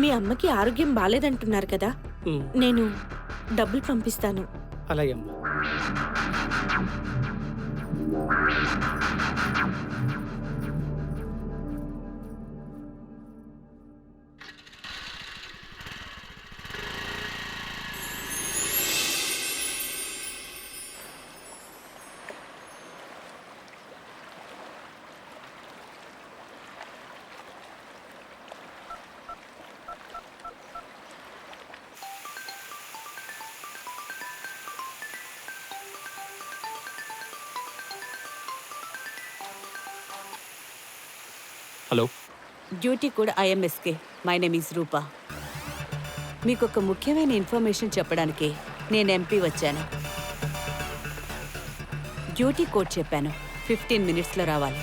మీ అమ్మకి ఆరోగ్యం బాలేదంటున్నారు కదా, నేను డబ్బులు పంపిస్తాను. అలాగే అమ్మా. హలో, డ్యూటీ కూడా ఐఎంఎస్కే. మై నేమ్ ఈజ్ రూపా. మీకు ఒక ముఖ్యమైన ఇన్ఫర్మేషన్ చెప్పడానికి నేను ఎంపీ వచ్చాను. డ్యూటీ కోడ్ చెప్పాను, 15 minutesలో రావాలి.